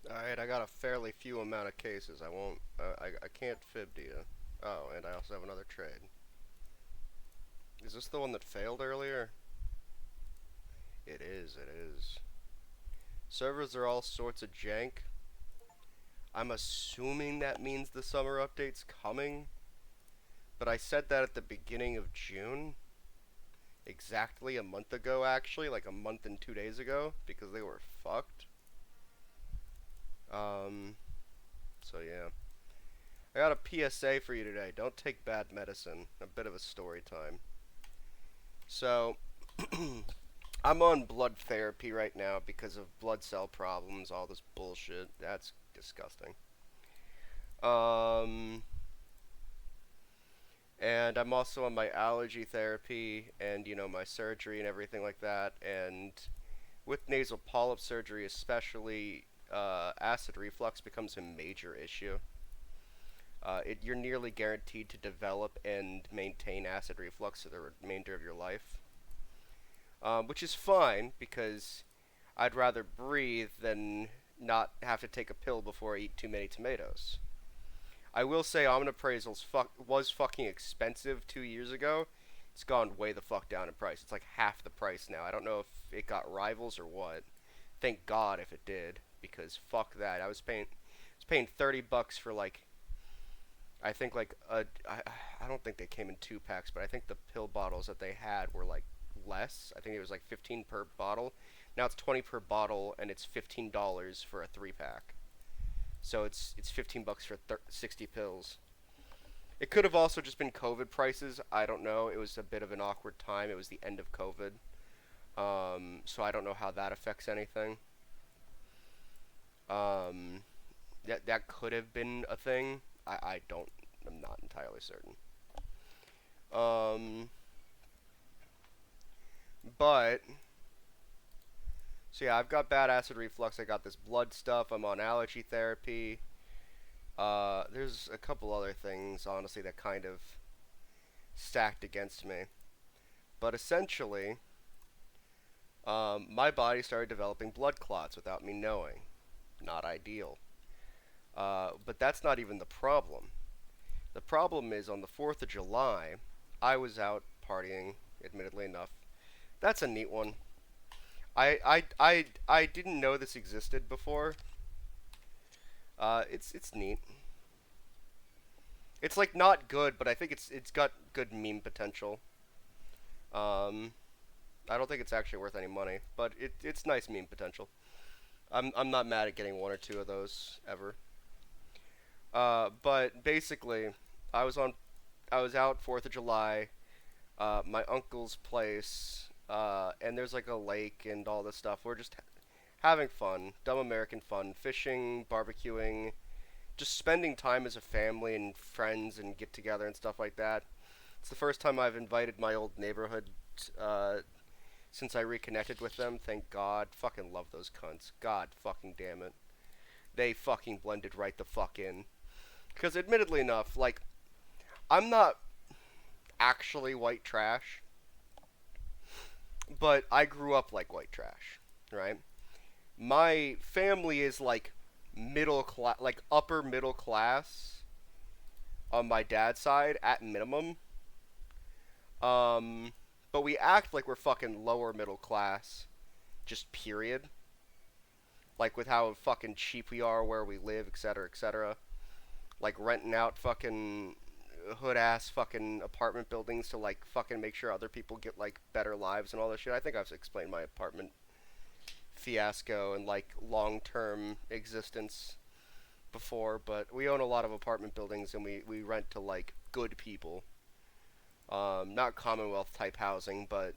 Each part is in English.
Alright, I got a fairly few amount of cases. I won't, I can't fib to you. Oh, and I also have another trade. Is this the one that failed earlier? It is, it is. Servers are all sorts of jank. I'm assuming that means the summer update's coming. But I said that at the beginning of June. Exactly a month ago, actually. Like a month and 2 days ago. Because they were fucked. Um, so yeah. I got a PSA for you today. Don't take bad medicine. A bit of a story time. So, I'm on blood therapy right now because of blood cell problems, all this bullshit. That's disgusting. Um, and I'm also on my allergy therapy and, my surgery and everything like that. And with nasal polyp surgery, especially, acid reflux becomes a major issue. You're nearly guaranteed to develop and maintain acid reflux for the remainder of your life, which is fine because I'd rather breathe than not have to take a pill before I eat too many tomatoes. I will say omniprazols was fucking expensive 2 years ago. It's gone way the fuck down in price. It's like half the price now. I don't know if it got rivals or what. Thank God if it did, because fuck that. I was paying $30 for like I think like I don't think they came in 2 packs, but I think the pill bottles that they had were like less. I think it was like 15 per bottle. Now it's 20 per bottle, and it's $15 for a 3 pack. So it's $15 for 60 pills. It could have also just been COVID prices. I don't know. It was a bit of an awkward time. It was the end of COVID, so I don't know how that affects anything. Um, that could have been a thing. I don't. I'm not entirely certain. Um, but so yeah, I've got bad acid reflux. I got this blood stuff. I'm on allergy therapy. There's a couple other things, honestly, that kind of stacked against me. But essentially, my body started developing blood clots without me knowing. Not ideal. But that's not even the problem. The problem is on the 4th of July, I was out partying, admittedly enough. That's a neat one. I didn't know this existed before. It's neat. It's like not good, but I think it's got good meme potential. Um, I don't think it's actually worth any money, but it's nice meme potential. I'm not mad at getting one or two of those ever. But basically, I was on I was out 4th of July, my uncle's place, and there's like a lake and all this stuff. We're just having fun, dumb American fun, fishing, barbecuing, just spending time as a family and friends and get together and stuff like that. It's the first time I've invited my old neighborhood uh, since I reconnected with them. Thank God. Fucking love those cunts. God fucking damn it. They fucking blended right the fuck in. Because admittedly enough, like, I'm not actually white trash, but I grew up like white trash, right? My family is like middle class, like upper middle class on my dad's side at minimum. Um, but we act like we're fucking lower middle class, just period. Like with how fucking cheap we are where we live, etc., etc. Like renting out fucking hood ass fucking apartment buildings to like fucking make sure other people get like better lives and all this shit. I think I've explained my apartment fiasco and like long term existence before, but we own a lot of apartment buildings and we rent to like good people. Not Commonwealth type housing, but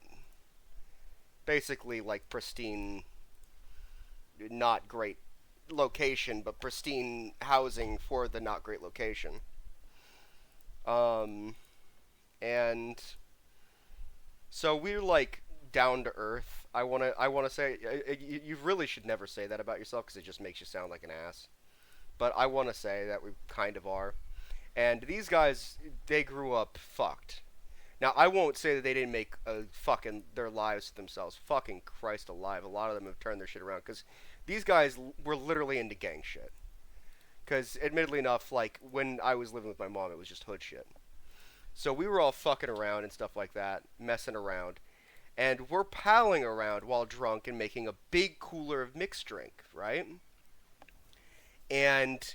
basically like pristine, not great location, but pristine housing for the not great location. Um, and so we're like down to earth. I wanna say you really should never say that about yourself because it just makes you sound like an ass. But I wanna say that we kind of are. And these guys, they grew up fucked. Now I won't say that they didn't make fucking their lives themselves. Fucking Christ alive, a lot of them have turned their shit around because These guys were literally into gang shit. Because, admittedly enough, like, when I was living with my mom, it was just hood shit. So we were all fucking around and stuff like that, messing around. And we're palling around while drunk and making a big cooler of mixed drink, right? And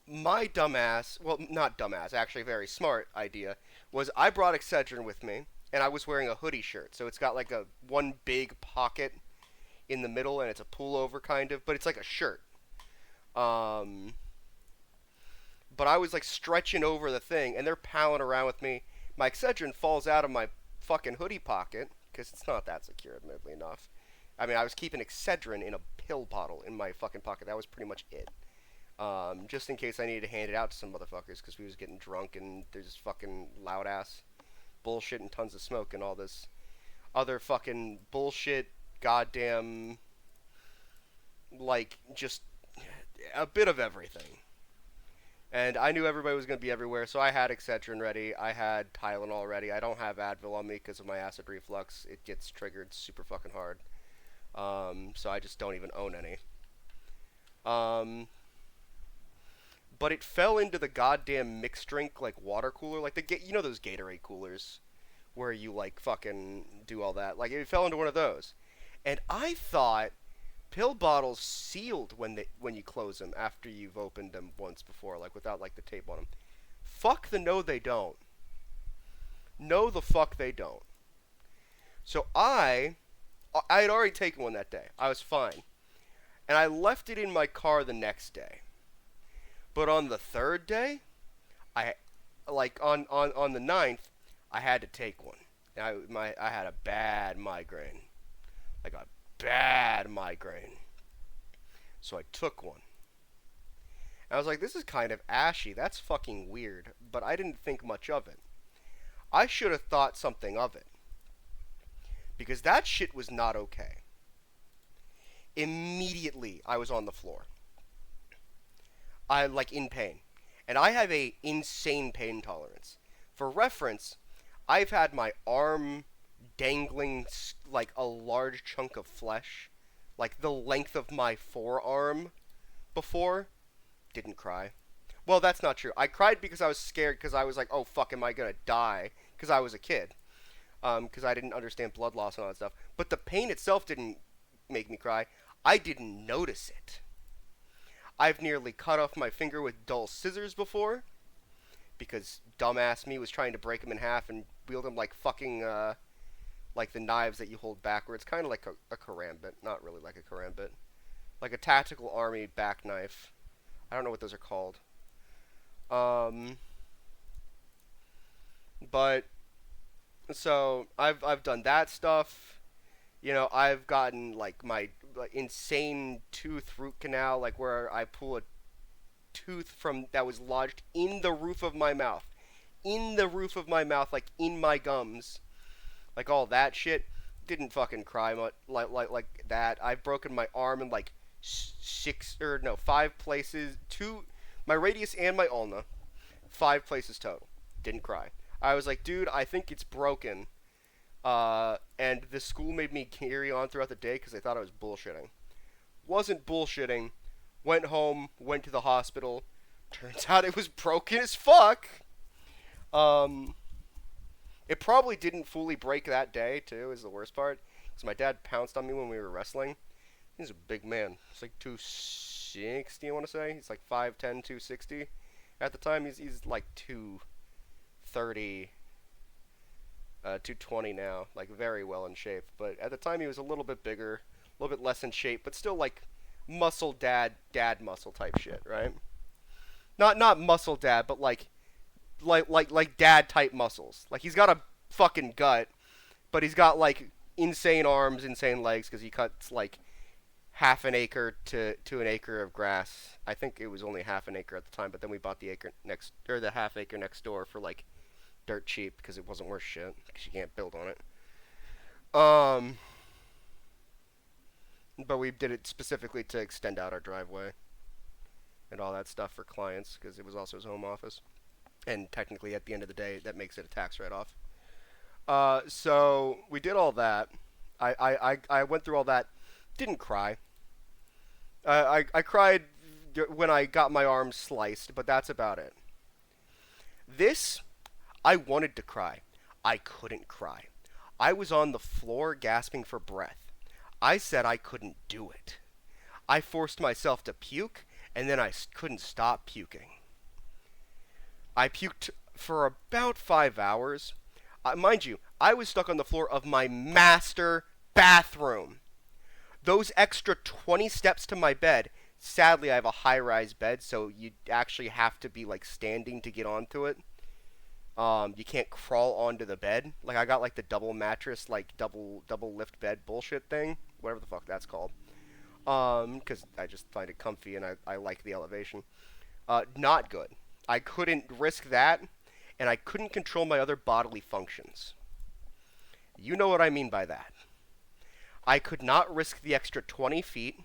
my dumbass, well, not dumbass, actually very smart idea, was I brought Excedrin with me, and I was wearing a hoodie shirt. So it's got like a one big pocket in the middle, and it's a pullover kind of, but it's like a shirt. Um, but I was like stretching over the thing, and they're palling around with me. My Excedrin falls out of my fucking hoodie pocket because it's not that secure, admittedly enough. I mean, I was keeping Excedrin in a pill bottle in my fucking pocket. That was pretty much it. Just in case I needed to hand it out to some motherfuckers because we was getting drunk and there's this fucking loud ass bullshit and tons of smoke and all this other fucking bullshit, goddamn, like just a bit of everything. And I knew everybody was going to be everywhere, so I had Excedrin ready. I had Tylenol ready. I don't have Advil on me because of my acid reflux. It gets triggered super fucking hard. So I just don't even own any. But it fell into the goddamn mixed drink, like, water cooler. Like, you know those Gatorade coolers where you, like, fucking do all that. Like, it fell into one of those. And I thought pill bottles sealed when you close them after you've opened them once before, like without like the tape on them. Fuck the no they don't. No the fuck they don't. So I had already taken one that day. I was fine. And I left it in my car the next day. But on the third day, I like on the ninth, I had to take one. And I had a bad migraine. Like a bad migraine. So I took one. And I was like, this is kind of ashy. That's fucking weird. But I didn't think much of it. I should have thought something of it. Because that shit was not okay. Immediately, I was on the floor. I like in pain. And I have a insane pain tolerance. For reference, I've had my arm dangling like a large chunk of flesh, like the length of my forearm before. Didn't cry. Well, that's not true. I cried because I was scared because I was like, oh fuck, am I gonna die? Because I was a kid. Because I didn't understand blood loss and all that stuff. But the pain itself didn't make me cry. I didn't notice it. I've nearly cut off my finger with dull scissors before. Because dumbass me was trying to break them in half and wield them like fucking, like the knives that you hold backwards. Kind of like a karambit. Not really like a karambit. Like a tactical army back knife. I don't know what those are called. But so I've done that stuff. You know, I've gotten like my insane tooth root canal, like where I pull a tooth from that was lodged in the roof of my mouth, like in my gums, like all that shit. Didn't fucking cry much like that. I've broken my arm in like five places. My radius and my ulna, 5 places total. Didn't cry. I was like, dude, I think it's broken. And the school made me carry on throughout the day because they thought I was bullshitting. Wasn't bullshitting. Went home, went to the hospital. Turns out it was broken as fuck. It probably didn't fully break that day, too, is the worst part. Because my dad pounced on me when we were wrestling. He's a big man. He's like 260, I want to say. He's like 5'10", 260. At the time, he's like 230, 220 now. Like, very well in shape. But at the time, he was a little bit bigger, a little bit less in shape, but still like muscle dad muscle type shit, right? Not muscle dad, but like dad type muscles. Like he's got a fucking gut, but he's got like insane arms, insane legs because he cuts like half an acre to an acre of grass. I think it was only half an acre at the time, but then we bought the half acre next door for like dirt cheap because it wasn't worth shit because you can't build on it. But we did it specifically to extend out our driveway and all that stuff for clients because it was also his home office. And technically, at the end of the day, that makes it a tax write-off. So we did all that. I went through all that. Didn't cry. I cried when I got my arm sliced, but that's about it. This, I wanted to cry. I couldn't cry. I was on the floor gasping for breath. I said I couldn't do it. I forced myself to puke, and then I couldn't stop puking. I puked for about 5 hours. Mind you, I was stuck on the floor of my master bathroom. Those extra 20 steps to my bed. Sadly, I have a high-rise bed, so you actually have to be like standing to get onto it. You can't crawl onto the bed. Like I got like the double mattress, like double lift bed bullshit thing, whatever the fuck that's called. Because I just find it comfy and I like the elevation. Not good. I couldn't risk that, and I couldn't control my other bodily functions. You know what I mean by that. I could not risk the extra 20 feet.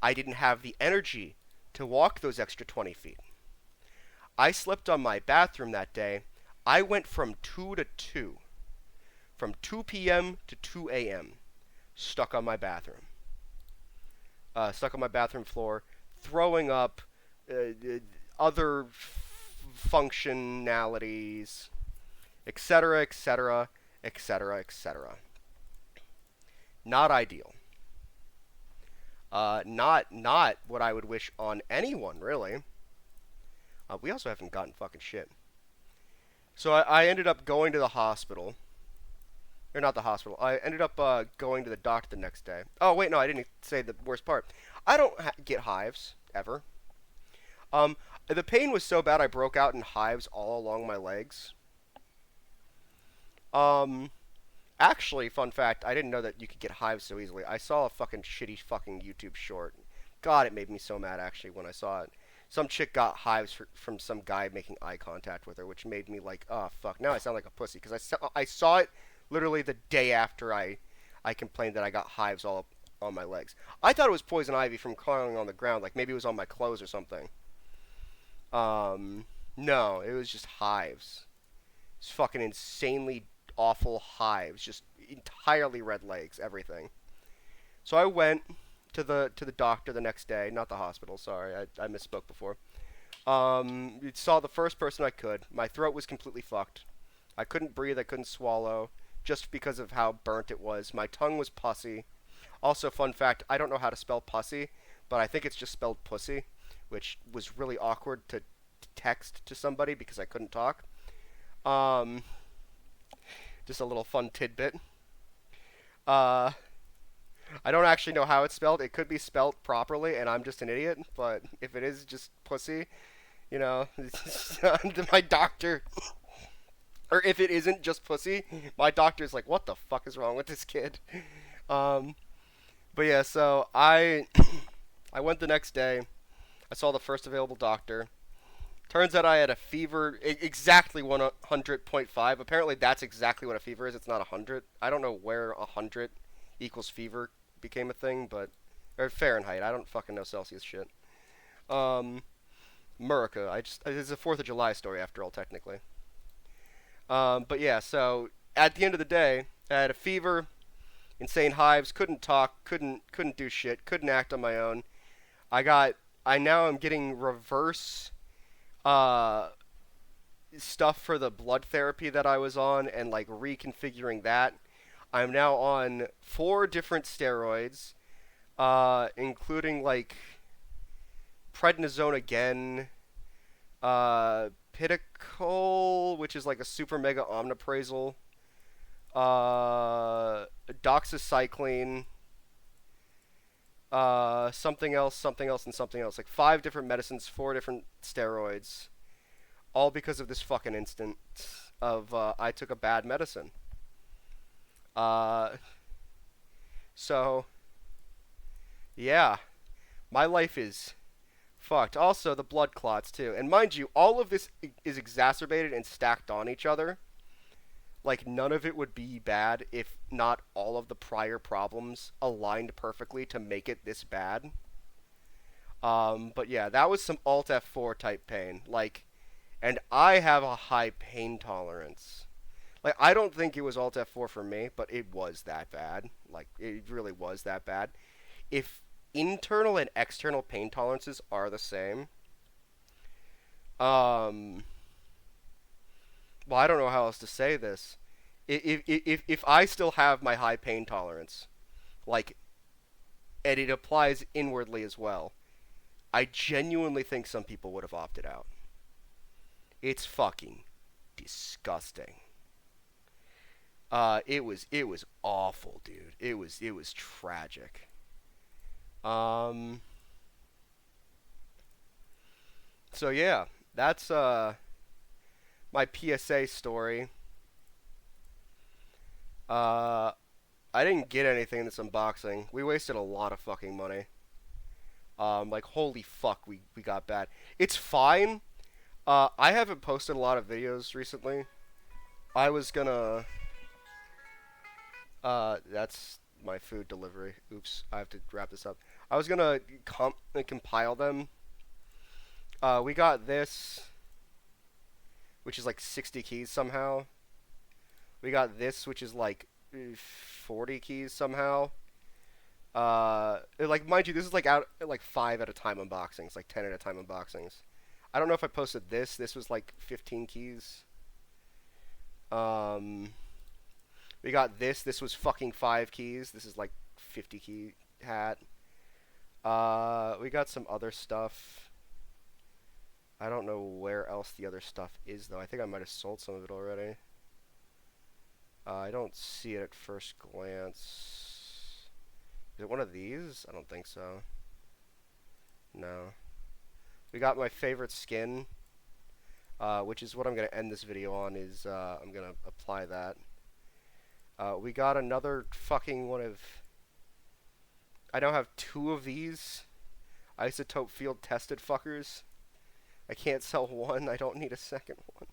I didn't have the energy to walk those extra 20 feet. I slept on my bathroom that day. I went from 2 to 2. From 2 p.m. to 2 a.m. Stuck on my bathroom. Stuck on my bathroom floor, throwing up other functionalities, etc., etc., etc., etc. Not ideal. Not what I would wish on anyone, really. We also haven't gotten fucking shit. So I ended up going to the hospital. Or not the hospital. I ended up going to the doctor the next day. Oh, wait, no, I didn't say the worst part. I don't get hives, ever. The pain was so bad I broke out in hives all along my legs. Um, Actually, fun fact, I didn't know that you could get hives so easily. I saw a fucking shitty fucking YouTube short. God, it made me so mad, actually, when I saw it. Some chick got hives from some guy making eye contact with her, which made me like, oh, fuck, now I sound like a pussy. Because I saw it literally the day after I complained that I got hives all up on my legs. I thought it was poison ivy from crawling on the ground, like maybe it was on my clothes or something. No, it was just hives. It's fucking insanely awful hives, just entirely red legs, everything. So I went to the doctor the next day, not the hospital. Sorry, I misspoke before. Saw the first person I could. My throat was completely fucked. I couldn't breathe. I couldn't swallow, just because of how burnt it was. My tongue was pussy. Also, fun fact: I don't know how to spell pussy, but I think it's just spelled pussy, which was really awkward to text to somebody because I couldn't talk. Um, just a little fun tidbit. Uh, I don't actually know how it's spelled. It could be spelled properly, and I'm just an idiot. But if it is just pussy, you know, my doctor, or if it isn't just pussy, my doctor's like, "What the fuck is wrong with this kid?" Um, but yeah, so I went the next day. I saw the first available doctor. Turns out I had a fever exactly 100.5. Apparently, that's exactly what a fever is. It's not 100. I don't know where 100 equals fever became a thing, but or Fahrenheit. I don't fucking know Celsius shit. Um, America. It's a 4th of July story after all, technically. But yeah. So at the end of the day, I had a fever, insane hives, couldn't talk, couldn't do shit, couldn't act on my own. I now am getting reverse uh stuff for the blood therapy that I was on and like reconfiguring that. I'm now on 4 different steroids, including like prednisone again, Pitocil, which is like a super mega omeprazole, doxycycline, something else, and something else. Like 5 different medicines, 4 different steroids, all because of this fucking instant of I took a bad medicine. Uh, so yeah, my life is fucked. Also, the blood clots too. And mind you, all of this is exacerbated and stacked on each other. Like none of it would be bad if not all of the prior problems aligned perfectly to make it this bad. But yeah, that was some Alt F4 type pain. Like, and I have a high pain tolerance. Like, I don't think it was Alt F4 for me, but it was that bad. Like, it really was that bad. If internal and external pain tolerances are the same. Um, well, I don't know how else to say this. If I still have my high pain tolerance, like, and it applies inwardly as well, I genuinely think some people would have opted out. It's fucking disgusting. It was awful, dude. It was tragic. Um, so yeah, that's my PSA story. Uh, I didn't get anything in this unboxing. We wasted a lot of fucking money. Like holy fuck, we got bad. It's fine. I haven't posted a lot of videos recently. I was gonna. That's my food delivery. Oops, I have to wrap this up. I was gonna compile them. We got this, which is like 60 keys somehow. We got this, which is like 40 keys somehow. Like mind you, this is like out like 5 at a time unboxings, like 10 at a time unboxings. I don't know if I posted this. This was like 15 keys. Um, we got this. This was fucking 5 keys. This is like 50 key hat. We got some other stuff. I don't know where else the other stuff is though. I think I might have sold some of it already. I don't see it at first glance. Is it one of these? I don't think so. No. We got my favorite skin, which is what I'm going to end this video on, is I'm going to apply that. We got another fucking one of... I now have 2 of these isotope field tested fuckers. I can't sell one. I don't need a second one.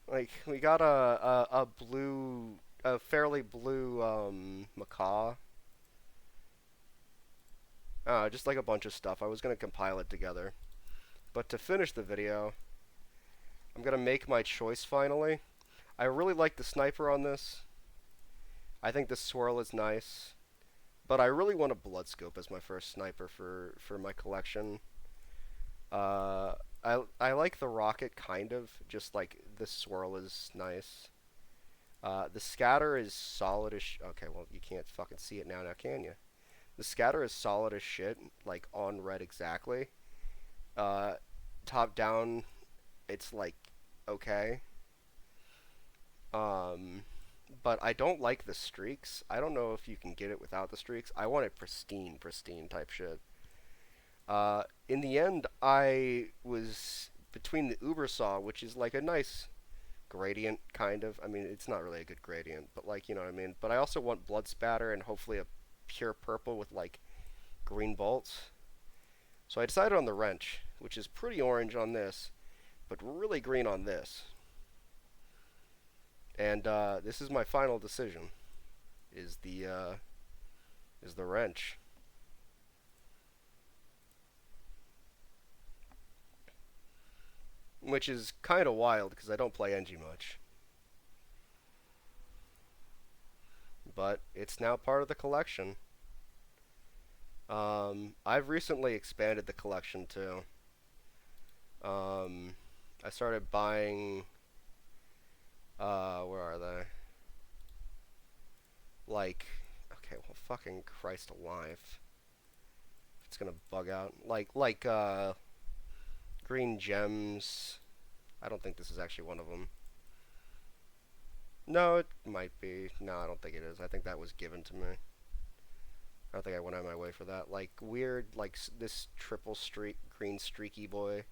Like, we got a blue... a fairly blue, macaw. Just like a bunch of stuff. I was going to compile it together. But to finish the video, I'm going to make my choice finally. I really like the sniper on this. I think the swirl is nice. But I really want a blood scope as my first sniper for my collection. I like the rocket, kind of. Just like the swirl is nice. The scatter is solid as okay, well, you can't fucking see it now, can you? The scatter is solid as shit, like on red exactly. Top down, it's like okay. But I don't like the streaks. I don't know if you can get it without the streaks. I want it pristine, pristine type shit. In the end, I was between the Uber Saw, which is like a nice gradient, kind of. I mean, it's not really a good gradient, but like, you know what I mean? But I also want blood spatter and hopefully a pure purple with like green bolts. So I decided on the wrench, which is pretty orange on this, but really green on this. And this is my final decision. Is the wrench. Which is kind of wild because I don't play NG much. But it's now part of the collection. I've recently expanded the collection too. I started buying, where are they? Like, okay, well, fucking Christ alive. It's gonna bug out. Like, green gems. I don't think this is actually one of them. No, it might be. No, I don't think it is. I think that was given to me. I don't think I went out of my way for that. Like, weird, like, this triple streak, green streaky boy.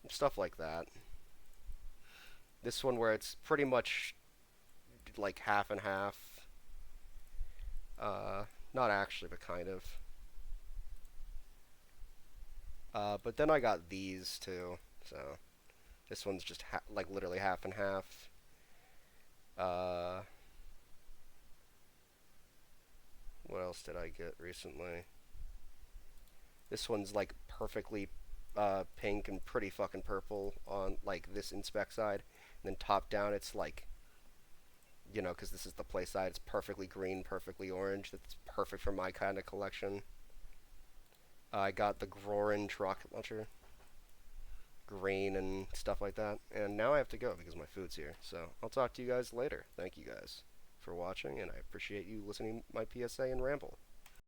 Stuff like that. This one where it's pretty much, like, half and half. Not actually, but kind of. But then I got these, too. So, this one's just, like, literally half and half. What else did I get recently? This one's like perfectly pink and pretty fucking purple on like this inspect side. And then top down it's like you know, because this is the play side. It's perfectly green, perfectly orange. That's perfect for my kind of collection. I got the Grorange rocket launcher, green and stuff like that. And now I have to go because my food's here. So I'll talk to you guys later. Thank you guys for watching, and I appreciate you listening to my PSA and ramble.